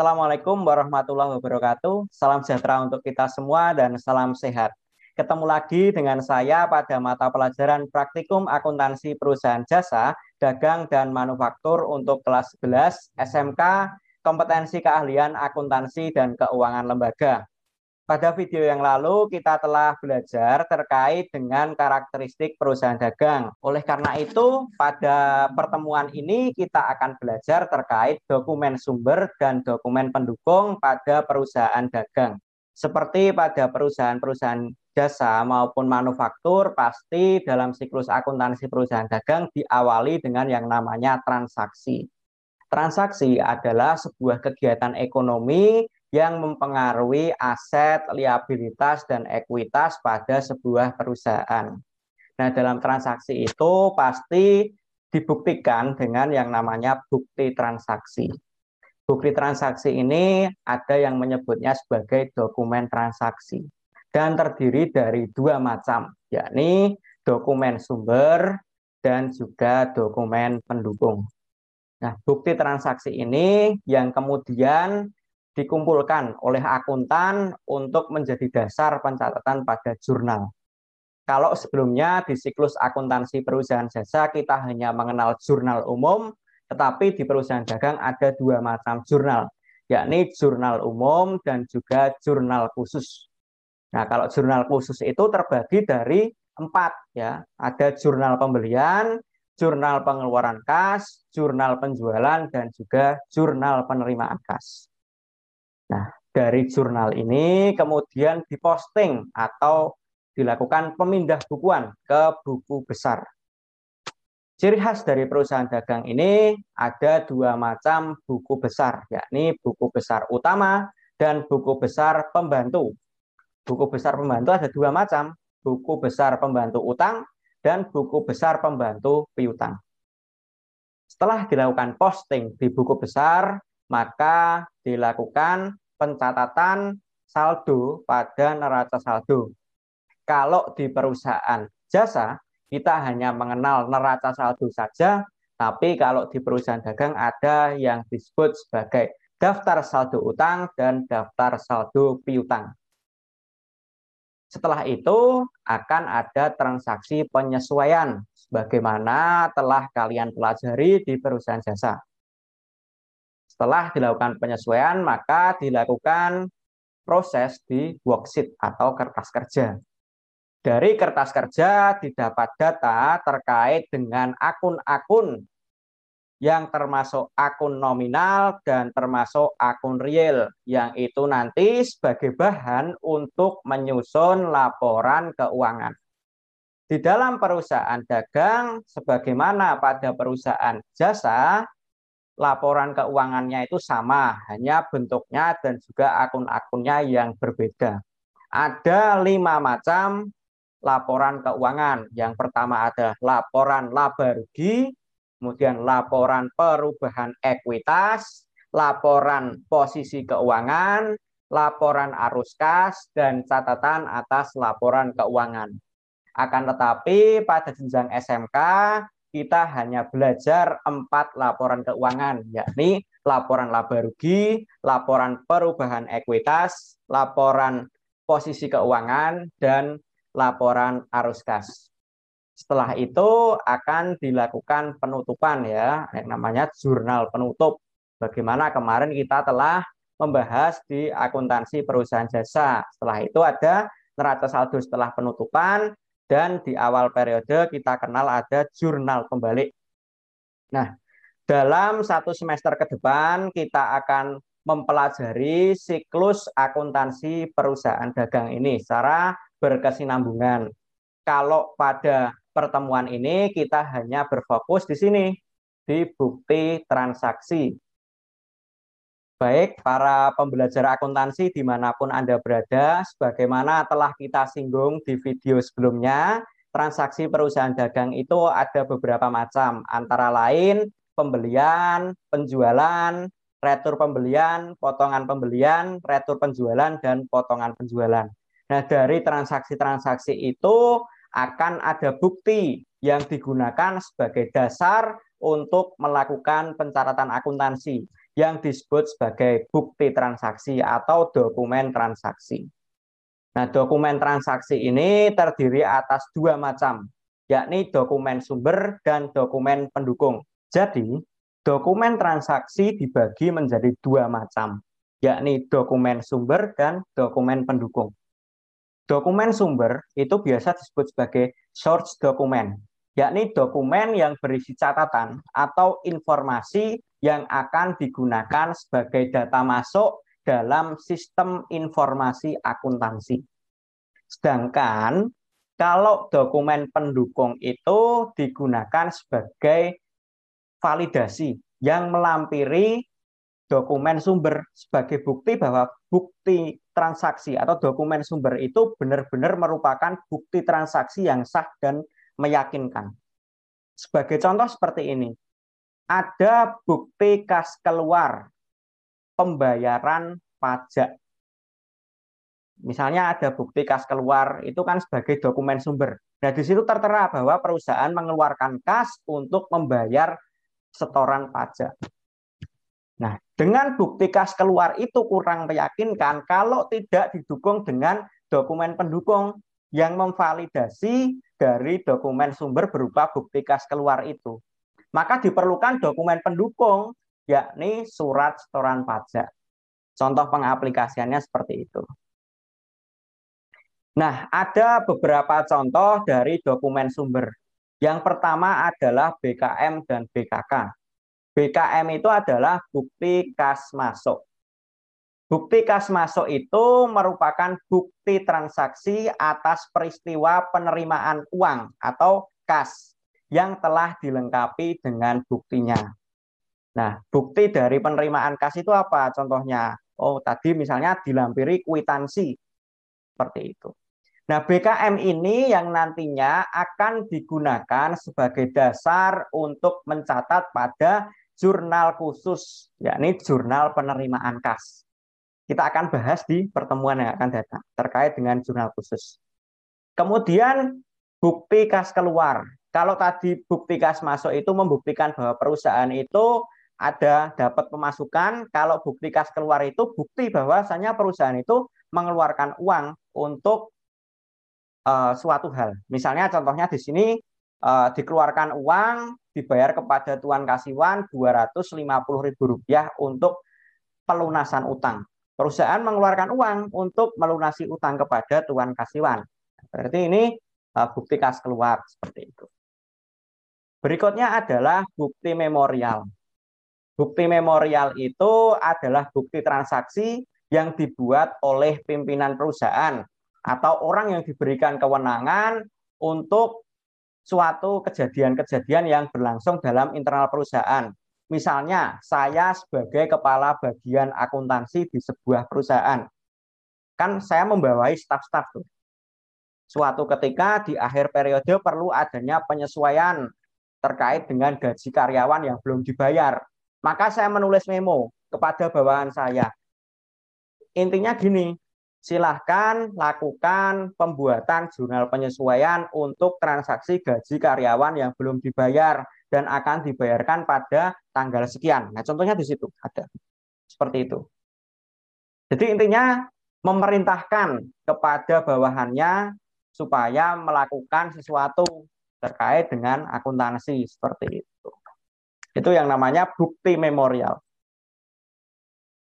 Assalamualaikum warahmatullahi wabarakatuh. Salam sejahtera untuk kita semua dan salam sehat. Ketemu lagi dengan saya pada mata pelajaran Praktikum Akuntansi Perusahaan Jasa, Dagang dan Manufaktur untuk kelas 11 SMK Kompetensi Keahlian Akuntansi dan Keuangan Lembaga. Pada video yang lalu kita telah belajar terkait dengan karakteristik perusahaan dagang. Oleh karena itu, pada pertemuan ini kita akan belajar terkait dokumen sumber dan dokumen pendukung pada perusahaan dagang. Seperti pada perusahaan-perusahaan jasa maupun manufaktur, pasti dalam siklus akuntansi perusahaan dagang diawali dengan yang namanya transaksi. Transaksi adalah sebuah kegiatan ekonomi yang mempengaruhi aset, liabilitas, dan ekuitas pada sebuah perusahaan. Nah, dalam transaksi itu pasti dibuktikan dengan yang namanya bukti transaksi. Bukti transaksi ini ada yang menyebutnya sebagai dokumen transaksi dan terdiri dari dua macam, yakni dokumen sumber dan juga dokumen pendukung. Nah, bukti transaksi ini yang kemudian dikumpulkan oleh akuntan untuk menjadi dasar pencatatan pada jurnal. Kalau sebelumnya di siklus akuntansi perusahaan jasa kita hanya mengenal jurnal umum, tetapi di perusahaan dagang ada dua macam jurnal, yakni jurnal umum dan juga jurnal khusus. Nah, kalau jurnal khusus itu terbagi dari 4 ya. Ada jurnal pembelian, jurnal pengeluaran kas, jurnal penjualan, dan juga jurnal penerimaan kas. Nah, dari jurnal ini kemudian diposting atau dilakukan pemindah bukuan ke buku besar. Ciri khas dari perusahaan dagang ini ada dua macam buku besar, yakni buku besar utama dan buku besar pembantu. Buku besar pembantu ada dua macam, buku besar pembantu utang dan buku besar pembantu piutang. Setelah dilakukan posting di buku besar, maka dilakukan pencatatan saldo pada neraca saldo. Kalau di perusahaan jasa, kita hanya mengenal neraca saldo saja, tapi kalau di perusahaan dagang ada yang disebut sebagai daftar saldo utang dan daftar saldo piutang. Setelah itu akan ada transaksi penyesuaian sebagaimana telah kalian pelajari di perusahaan jasa. Setelah dilakukan penyesuaian, maka dilakukan proses di worksheet atau kertas kerja. Dari kertas kerja didapat data terkait dengan akun-akun yang termasuk akun nominal dan termasuk akun real, yang itu nanti sebagai bahan untuk menyusun laporan keuangan. Di dalam perusahaan dagang, sebagaimana pada perusahaan jasa, laporan keuangannya itu sama, hanya bentuknya dan juga akun-akunnya yang berbeda. Ada 5 macam laporan keuangan. Yang pertama adalah laporan laba rugi, kemudian laporan perubahan ekuitas, laporan posisi keuangan, laporan arus kas, dan catatan atas laporan keuangan. Akan tetapi pada jenjang SMK kita hanya belajar 4 laporan keuangan, yakni laporan laba rugi, laporan perubahan ekuitas, laporan posisi keuangan, dan laporan arus kas. Setelah itu akan dilakukan penutupan ya, yang namanya jurnal penutup. Bagaimana kemarin kita telah membahas di akuntansi perusahaan jasa. Setelah itu ada neraca saldo setelah penutupan, dan di awal periode kita kenal ada jurnal pembalik. Nah, dalam 1 semester ke depan kita akan mempelajari siklus akuntansi perusahaan dagang ini secara berkesinambungan. Kalau pada pertemuan ini kita hanya berfokus di sini, di bukti transaksi. Baik, para pembelajar akuntansi dimanapun Anda berada, sebagaimana telah kita singgung di video sebelumnya, transaksi perusahaan dagang itu ada beberapa macam, antara lain pembelian, penjualan, retur pembelian, potongan pembelian, retur penjualan, dan potongan penjualan. Nah, dari transaksi-transaksi itu akan ada bukti yang digunakan sebagai dasar untuk melakukan pencatatan akuntansi, yang disebut sebagai bukti transaksi atau dokumen transaksi. Nah, dokumen transaksi ini terdiri atas dua macam, yakni dokumen sumber dan dokumen pendukung. Jadi, dokumen transaksi dibagi menjadi dua macam, yakni dokumen sumber dan dokumen pendukung. Dokumen sumber itu biasa disebut sebagai source dokumen, yakni dokumen yang berisi catatan atau informasi yang akan digunakan sebagai data masuk dalam sistem informasi akuntansi. Sedangkan kalau dokumen pendukung itu digunakan sebagai validasi yang melampiri dokumen sumber sebagai bukti bahwa bukti transaksi atau dokumen sumber itu benar-benar merupakan bukti transaksi yang sah dan meyakinkan. Sebagai contoh seperti ini, ada bukti kas keluar pembayaran pajak. Misalnya ada bukti kas keluar, itu kan sebagai dokumen sumber. Nah, di situ tertera bahwa perusahaan mengeluarkan kas untuk membayar setoran pajak. Nah, dengan bukti kas keluar itu kurang meyakinkan kalau tidak didukung dengan dokumen pendukung yang memvalidasi dari dokumen sumber berupa bukti kas keluar itu. Maka diperlukan dokumen pendukung, yakni surat setoran pajak. Contoh pengaplikasiannya seperti itu. Nah, ada beberapa contoh dari dokumen sumber. Yang pertama adalah BKM dan BKK. BKM itu adalah bukti kas masuk. Bukti kas masuk itu merupakan bukti transaksi atas peristiwa penerimaan uang atau kas yang telah dilengkapi dengan buktinya. Nah, bukti dari penerimaan kas itu apa? Contohnya, tadi misalnya dilampiri kwitansi. Seperti itu. Nah, BKM ini yang nantinya akan digunakan sebagai dasar untuk mencatat pada jurnal khusus, yakni jurnal penerimaan kas. Kita akan bahas di pertemuan yang akan datang terkait dengan jurnal khusus. Kemudian bukti kas keluar. Kalau tadi bukti kas masuk itu membuktikan bahwa perusahaan itu ada dapat pemasukan, kalau bukti kas keluar itu bukti bahwasanya perusahaan itu mengeluarkan uang untuk suatu hal. Misalnya contohnya di sini dikeluarkan uang dibayar kepada Tuan Kasiwan Rp250.000 untuk pelunasan utang. Perusahaan mengeluarkan uang untuk melunasi utang kepada Tuan Kasiwan. Berarti ini bukti kas keluar seperti itu. Berikutnya adalah bukti memorial. Bukti memorial itu adalah bukti transaksi yang dibuat oleh pimpinan perusahaan atau orang yang diberikan kewenangan untuk suatu kejadian-kejadian yang berlangsung dalam internal perusahaan. Misalnya, saya sebagai kepala bagian akuntansi di sebuah perusahaan, kan saya membawahi staf-staf tuh. Suatu ketika di akhir periode perlu adanya penyesuaian terkait dengan gaji karyawan yang belum dibayar. Maka saya menulis memo kepada bawahan saya. Intinya gini, silahkan lakukan pembuatan jurnal penyesuaian untuk transaksi gaji karyawan yang belum dibayar dan akan dibayarkan pada tanggal sekian. Nah, contohnya di situ ada. Seperti itu. Jadi intinya memerintahkan kepada bawahannya supaya melakukan sesuatu terkait dengan akuntansi seperti itu. Itu yang namanya bukti memorial.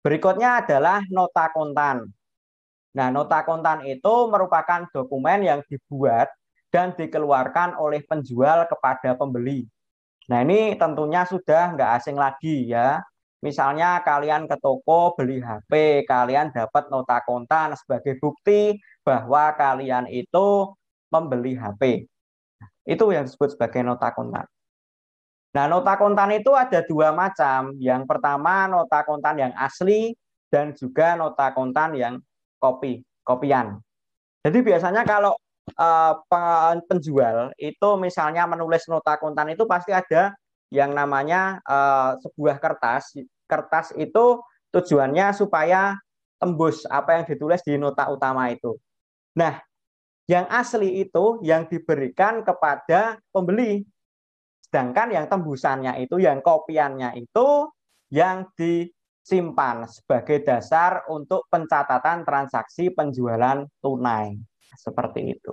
Berikutnya adalah nota kontan. Nah, nota kontan itu merupakan dokumen yang dibuat dan dikeluarkan oleh penjual kepada pembeli. Nah, ini tentunya sudah nggak asing lagi ya. Misalnya kalian ke toko beli HP, kalian dapat nota kontan sebagai bukti bahwa kalian itu membeli HP. Itu yang disebut sebagai nota kontan. Nah, nota kontan itu ada dua macam. Yang pertama nota kontan yang asli dan juga nota kontan yang kopian. Jadi biasanya kalau penjual itu misalnya menulis nota kontan itu pasti ada yang namanya sebuah kertas. Kertas itu tujuannya supaya tembus apa yang ditulis di nota utama itu. Nah, yang asli itu yang diberikan kepada pembeli. Sedangkan yang tembusannya itu, yang kopiannya itu yang simpan sebagai dasar untuk pencatatan transaksi penjualan tunai. Seperti itu.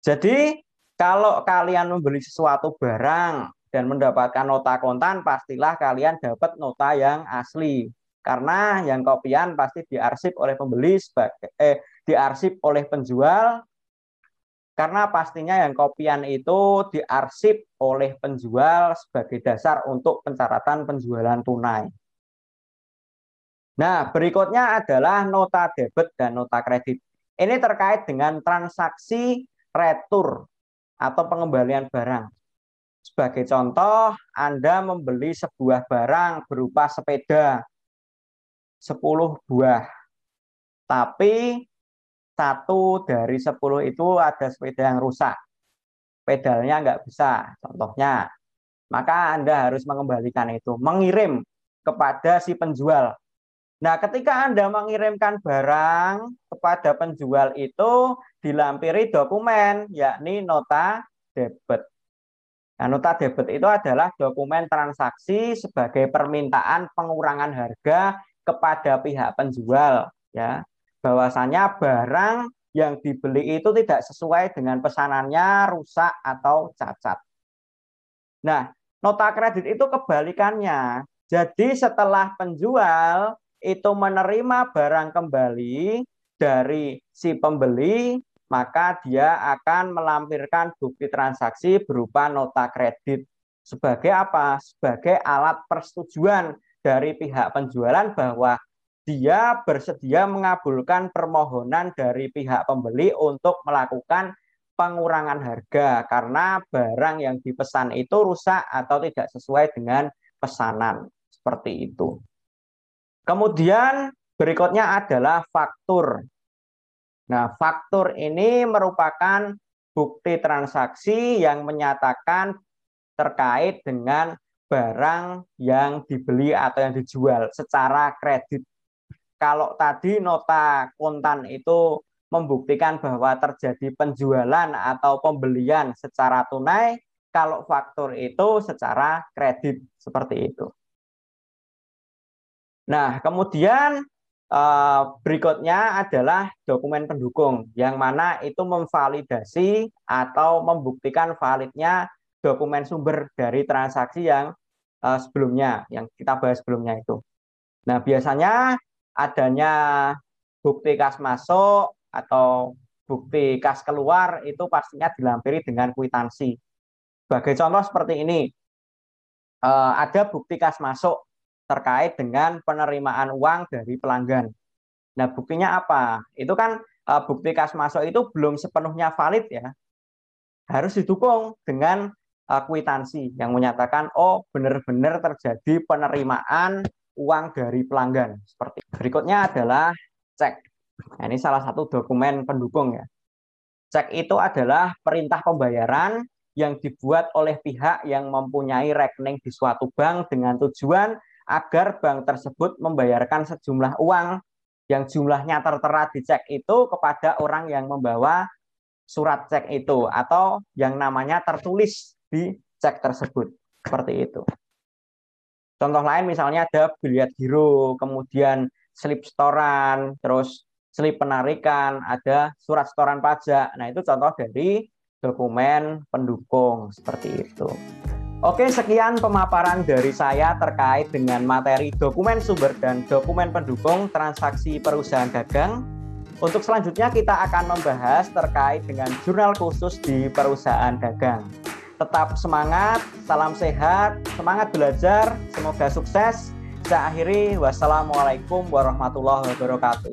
Jadi kalau kalian membeli sesuatu barang dan mendapatkan nota kontan, pastilah kalian dapat nota yang asli. Karena yang kopian pasti diarsip oleh pembeli diarsip oleh penjual. Karena pastinya yang kopian itu diarsip oleh penjual sebagai dasar untuk pencatatan penjualan tunai. Nah, berikutnya adalah nota debit dan nota kredit. Ini terkait dengan transaksi retur atau pengembalian barang. Sebagai contoh, Anda membeli sebuah barang berupa sepeda 10 buah. Tapi 1 dari 10 itu ada sepeda yang rusak. Pedalnya nggak bisa, contohnya. Maka Anda harus mengembalikan itu, mengirim kepada si penjual. Nah, ketika Anda mengirimkan barang kepada penjual itu dilampiri dokumen, yakni nota debit. Nah, nota debit itu adalah dokumen transaksi sebagai permintaan pengurangan harga kepada pihak penjual, ya. Bahwasanya barang yang dibeli itu tidak sesuai dengan pesanannya, rusak atau cacat. Nah, nota kredit itu kebalikannya. Jadi setelah penjual itu menerima barang kembali dari si pembeli, maka dia akan melampirkan bukti transaksi berupa nota kredit. Sebagai apa? Sebagai alat persetujuan dari pihak penjualan bahwa dia bersedia mengabulkan permohonan dari pihak pembeli untuk melakukan pengurangan harga karena barang yang dipesan itu rusak atau tidak sesuai dengan pesanan. Seperti itu. Kemudian berikutnya adalah faktur. Nah, faktur ini merupakan bukti transaksi yang menyatakan terkait dengan barang yang dibeli atau yang dijual secara kredit. Kalau tadi nota kontan itu membuktikan bahwa terjadi penjualan atau pembelian secara tunai, kalau faktur itu secara kredit, seperti itu. Nah, kemudian berikutnya adalah dokumen pendukung, yang mana itu memvalidasi atau membuktikan validnya dokumen sumber dari transaksi yang sebelumnya, yang kita bahas sebelumnya itu. Nah, biasanya adanya bukti kas masuk atau bukti kas keluar itu pastinya dilampiri dengan kwitansi. Sebagai contoh seperti ini, ada bukti kas masuk terkait dengan penerimaan uang dari pelanggan. Nah, buktinya apa? Itu kan bukti kas masuk itu belum sepenuhnya valid ya. Harus didukung dengan kwitansi yang menyatakan oh benar-benar terjadi penerimaan uang dari pelanggan. Seperti berikutnya adalah cek. Nah, ini salah satu dokumen pendukung ya. Cek itu adalah perintah pembayaran yang dibuat oleh pihak yang mempunyai rekening di suatu bank dengan tujuan agar bank tersebut membayarkan sejumlah uang yang jumlahnya tertera di cek itu kepada orang yang membawa surat cek itu atau yang namanya tertulis di cek tersebut. Seperti itu. Contoh lain misalnya ada biliet giro, kemudian slip setoran, terus slip penarikan, ada surat setoran pajak. Nah, itu contoh dari dokumen pendukung seperti itu. Oke, sekian pemaparan dari saya terkait dengan materi dokumen sumber dan dokumen pendukung transaksi perusahaan dagang. Untuk selanjutnya kita akan membahas terkait dengan jurnal khusus di perusahaan dagang. Tetap semangat, salam sehat, semangat belajar, semoga sukses. Saya akhiri, wassalamualaikum warahmatullahi wabarakatuh.